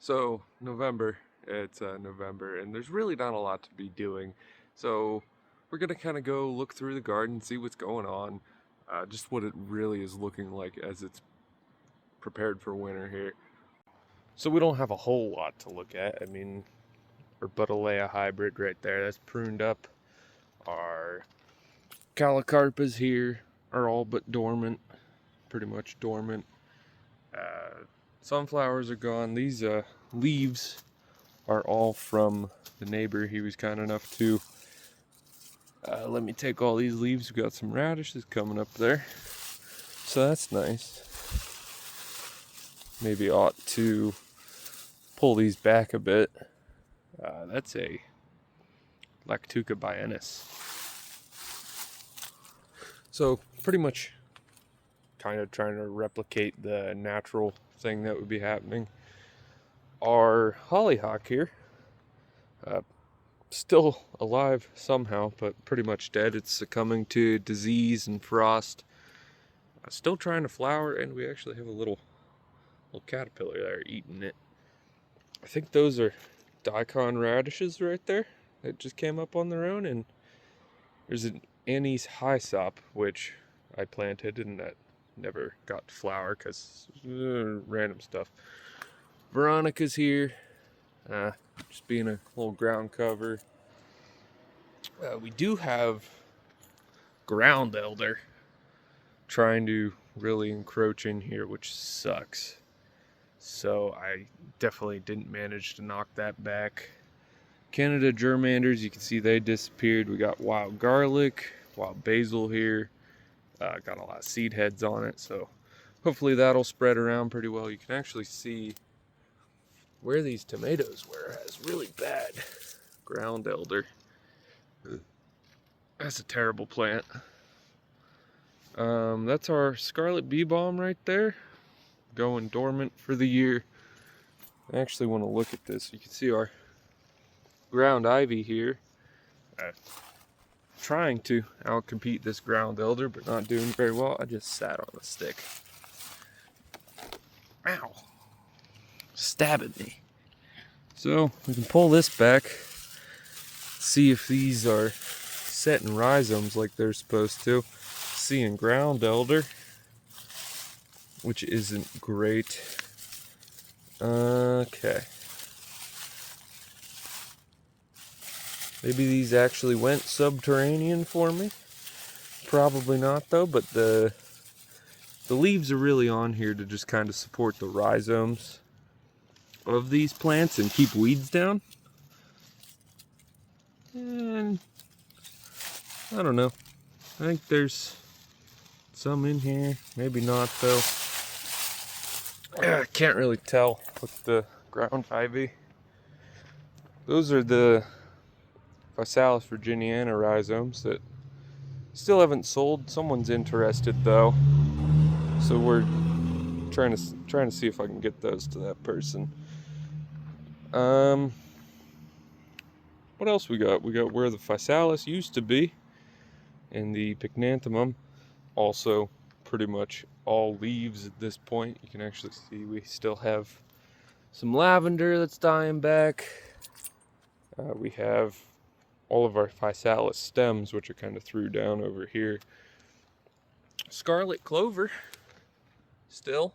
So November, it's November, and there's really not a lot to be doing. So we're gonna kind of go look through the garden, see what's going on, just what it really is looking like as it's prepared for winter here. So we don't have a whole lot to look at. I mean, our Buddleia hybrid right there, that's pruned up. Our Calicarpas here are all but dormant, pretty much dormant. Sunflowers are gone. These leaves are all from the neighbor. He was kind enough to let me take all these leaves. We've got some radishes coming up there, so that's nice. Maybe ought to pull these back a bit. That's a Lactuca biennis. So pretty much kind of trying to replicate the natural thing that would be happening. Our hollyhock here, still alive somehow, but pretty much dead. It's succumbing to disease and frost. Still trying to flower, and we actually have a little caterpillar there eating it. I think those are daikon radishes right there that just came up on their own, and there's an anise hyssop which I planted and that never got to flower because random stuff. Veronica's here, just being a little ground cover. We do have ground elder trying to really encroach in here, which sucks. So I definitely didn't manage to knock that back. Canada germanders, you can see they disappeared. We got wild garlic, wild basil here. Got a lot of seed heads on it, so hopefully that'll spread around pretty well. You can actually see where these tomatoes were. It has really bad ground elder. That's a terrible plant. That's our scarlet bee balm right there, going dormant for the year. I actually want to look at this. You can see our ground ivy here, trying to outcompete this ground elder, but not doing very well. I just sat on a stick. Ow! Stabbing me. So we can pull this back, see if these are setting rhizomes like they're supposed to. Seeing ground elder, which isn't great. Okay. Maybe these actually went subterranean for me. Probably not though, but the leaves are really on here to just kind of support the rhizomes of these plants and keep weeds down. And I don't know. I think there's some in here. Maybe not though. I can't really tell with the ground ivy. Those are the Physalis virginiana rhizomes that still haven't sold. Someone's interested though, so we're trying to see if I can get those to that person. What else we got? We got where the Physalis used to be, and the Pycnanthemum. Also, pretty much all leaves at this point. You can actually see we still have some lavender that's dying back. We have all of our Physalis stems, which are kind of through down over here. Scarlet clover, still,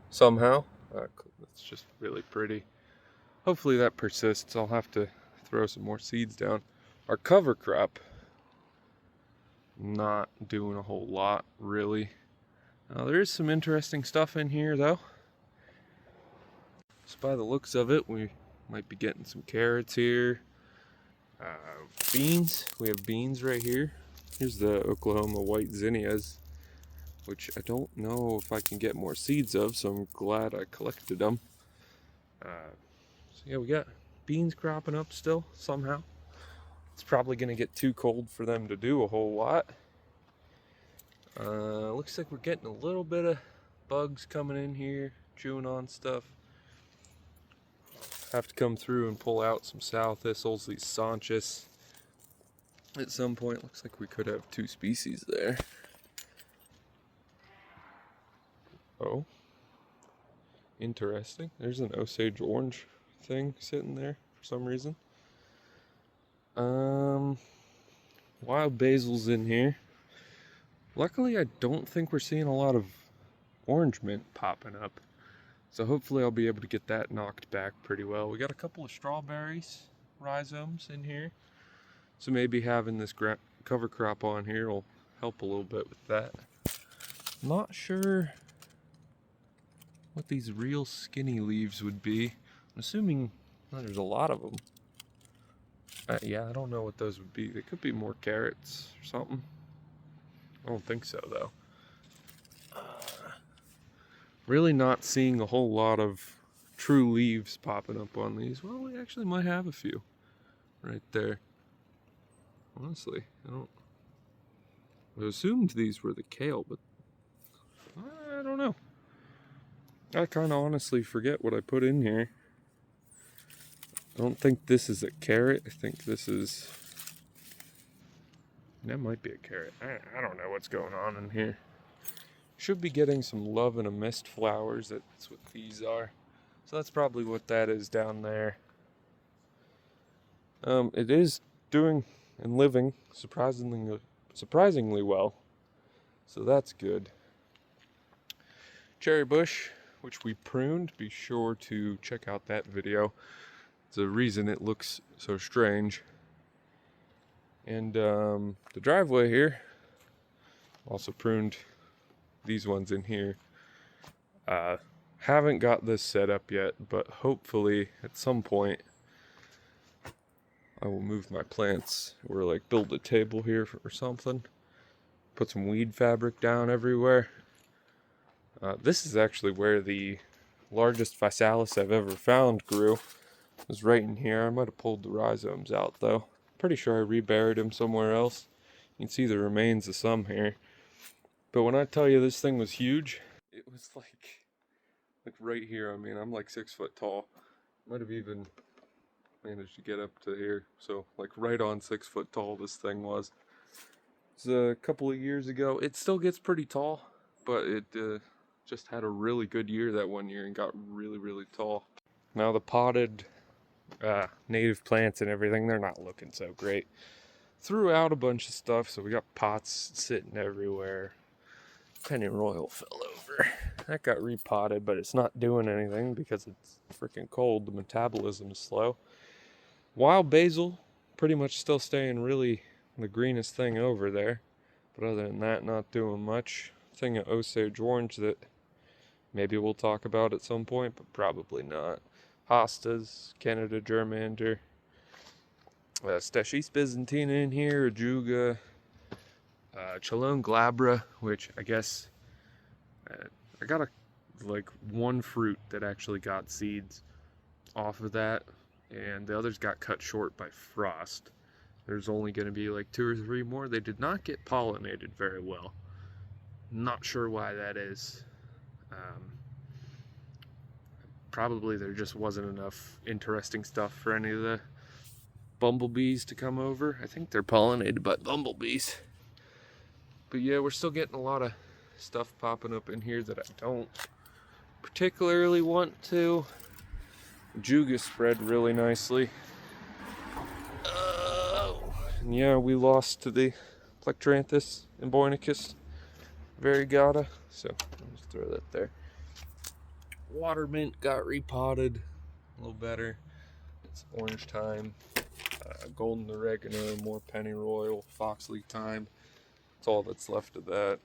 somehow. It's just really pretty. Hopefully that persists. I'll have to throw some more seeds down. Our cover crop, not doing a whole lot, really. There is some interesting stuff in here, though. Just by the looks of it, we might be getting some carrots here. Beans. We have beans right here. Here's the Oklahoma white zinnias, which I don't know if I can get more seeds of, so I'm glad I collected them. So yeah, we got beans cropping up still, somehow. It's probably going to get too cold for them to do a whole lot. Looks like we're getting a little bit of bugs coming in here, chewing on stuff. Have to come through and pull out some sow thistles, these Sonchus. At some point, looks like we could have two species there. Oh. interesting. There's an Osage orange thing sitting there for some reason. Wild basil's in here. Luckily, I don't think we're seeing a lot of orange mint popping up. So hopefully I'll be able to get that knocked back pretty well. We got a couple of strawberries, rhizomes in here. So maybe having this cover crop on here will help a little bit with that. Not sure what these real skinny leaves would be. I'm assuming there's a lot of them. Yeah, I don't know what those would be. They could be more carrots or something. I don't think so, though. Really not seeing a whole lot of true leaves popping up on these. Well, we actually might have a few right there. Honestly, I assumed these were the kale, but I don't know. I kind of honestly forget what I put in here. I don't think this is a carrot. I think this is... That might be a carrot. I don't know what's going on in here. Should be getting some love and a mist flowers. That's what these are. So that's probably what that is down there. It is doing and living surprisingly well. So that's good. Cherry bush, which we pruned. Be sure to check out that video. It's the reason it looks so strange. And the driveway here, also pruned these ones in here. Haven't got this set up yet, but hopefully at some point I will move my plants or like build a table here or something. Put some weed fabric down everywhere. This is actually where the largest physalis I've ever found grew. It was right in here. I might have pulled the rhizomes out though. Pretty sure I reburied them somewhere else. You can see the remains of some here. But when I tell you this thing was huge, it was like right here. I mean, I'm like 6 foot tall. Might have even managed to get up to here. So like right on 6 foot tall this thing was. It was a couple of years ago. It still gets pretty tall, but it just had a really good year that one year and got really, really tall. Now the potted native plants and everything, they're not looking so great. Threw out a bunch of stuff, so we got pots sitting everywhere. Pennyroyal fell over. That got repotted, but it's not doing anything because it's freaking cold. The metabolism is slow. Wild basil, pretty much still staying really the greenest thing over there. But other than that, not doing much. Thing of Osage orange that maybe we'll talk about at some point, but probably not. Hostas, Canada germander, Stachys byzantina in here, Ajuga, Chalone glabra, which I guess I got like one fruit that actually got seeds off of that, and the others got cut short by frost. There's only going to be like 2 or 3 more. They did not get pollinated very well. Not sure why that is. Probably there just wasn't enough interesting stuff for any of the bumblebees to come over. I think they're pollinated by bumblebees. But yeah, we're still getting a lot of stuff popping up in here that I don't particularly want to. Ajuga spread really nicely. And yeah, we lost to the Plectranthus amboinicus variegata, so I'll just throw that there. Water mint got repotted a little better. It's orange thyme, golden oregano, more pennyroyal, foxleaf thyme. That's all that's left of that.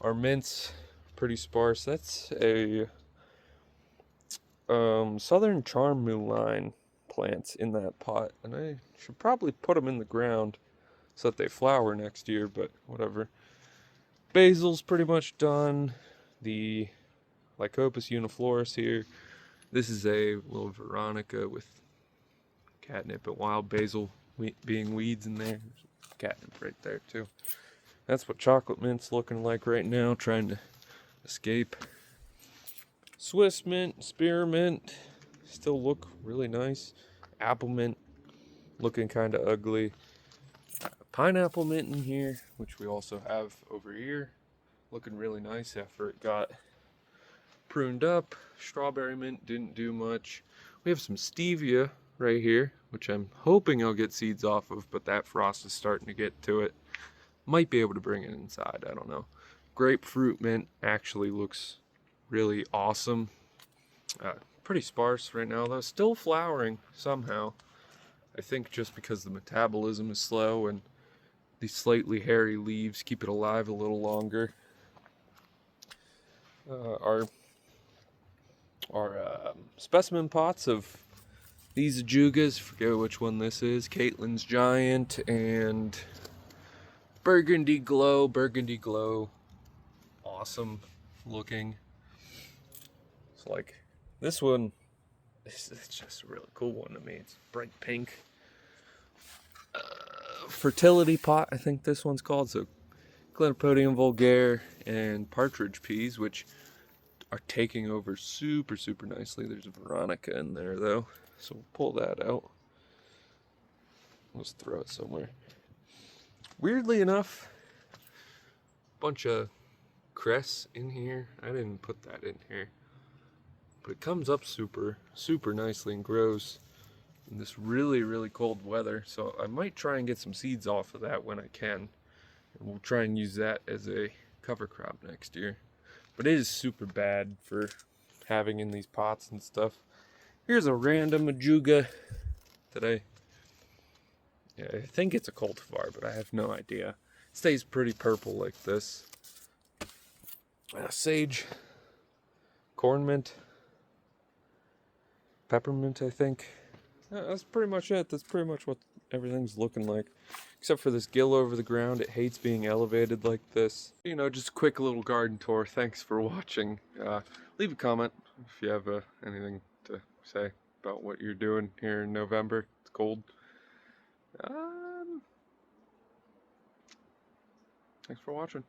Our mint's pretty sparse. That's a southern charm mullein plants in that pot, and I should probably put them in the ground so that they flower next year, but whatever. Basil's pretty much done. The Lycopus uniflorus here. This is a little Veronica with catnip and wild basil being weeds in there. There's catnip right there too. That's what chocolate mint's looking like right now, trying to escape. Swiss mint, spearmint still look really nice. Apple mint looking kind of ugly. Pineapple mint in here, which we also have over here, looking really nice after it got pruned up. Strawberry mint didn't do much. We have some stevia right here, which I'm hoping I'll get seeds off of, but that frost is starting to get to it. Might be able to bring it inside, I don't know. Grapefruit mint actually looks really awesome. Pretty sparse right now though, still flowering somehow. I think just because the metabolism is slow and these slightly hairy leaves keep it alive a little longer. Our specimen pots of these ajugas, forget which one this is, Caitlin's Giant and Burgundy Glow. Awesome looking. It's like, this one, it's just a really cool one to me. It's bright pink. Fertility pot, I think this one's called. So Clinopodium vulgare and partridge peas, which are taking over super nicely. There's a Veronica in there though, so we'll pull that out. Let's throw it somewhere. Weirdly enough, bunch of cress in here. I didn't put that in here, but it comes up super nicely and grows in this really cold weather. So I might try and get some seeds off of that when I can, and we'll try and use that as a cover crop next year. But it is super bad for having in these pots and stuff. Here's a random ajuga that I think it's a cultivar, but I have no idea. It stays pretty purple like this. Sage, corn mint, peppermint, I think. That's pretty much it. That's pretty much what everything's looking like. Except for this gill over the ground. It hates being elevated like this. You know, just a quick little garden tour. Thanks for watching. Leave a comment if you have anything to say about what you're doing here in November. It's cold. Thanks for watching.